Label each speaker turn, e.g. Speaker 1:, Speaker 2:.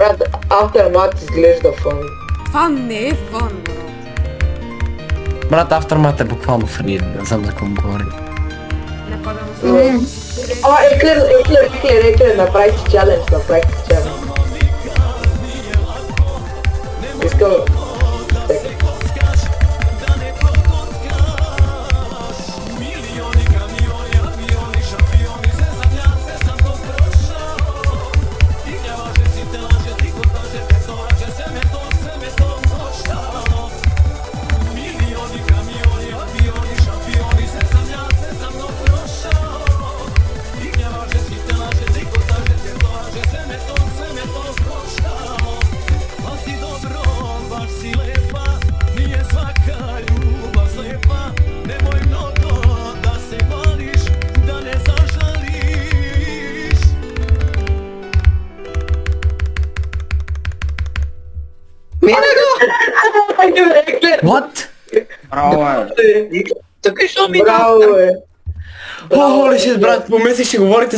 Speaker 1: Брат, Aftermath изглежда фан.
Speaker 2: Това не е фан, бро.
Speaker 3: Брат, Aftermath е буквално фри, не знам за какво говорите.
Speaker 2: Не падам
Speaker 1: Еклер, направихте челендж, Искам...
Speaker 3: What?
Speaker 4: Браво,
Speaker 1: Браво,
Speaker 3: Holy shit, брат, помислих, ще говорите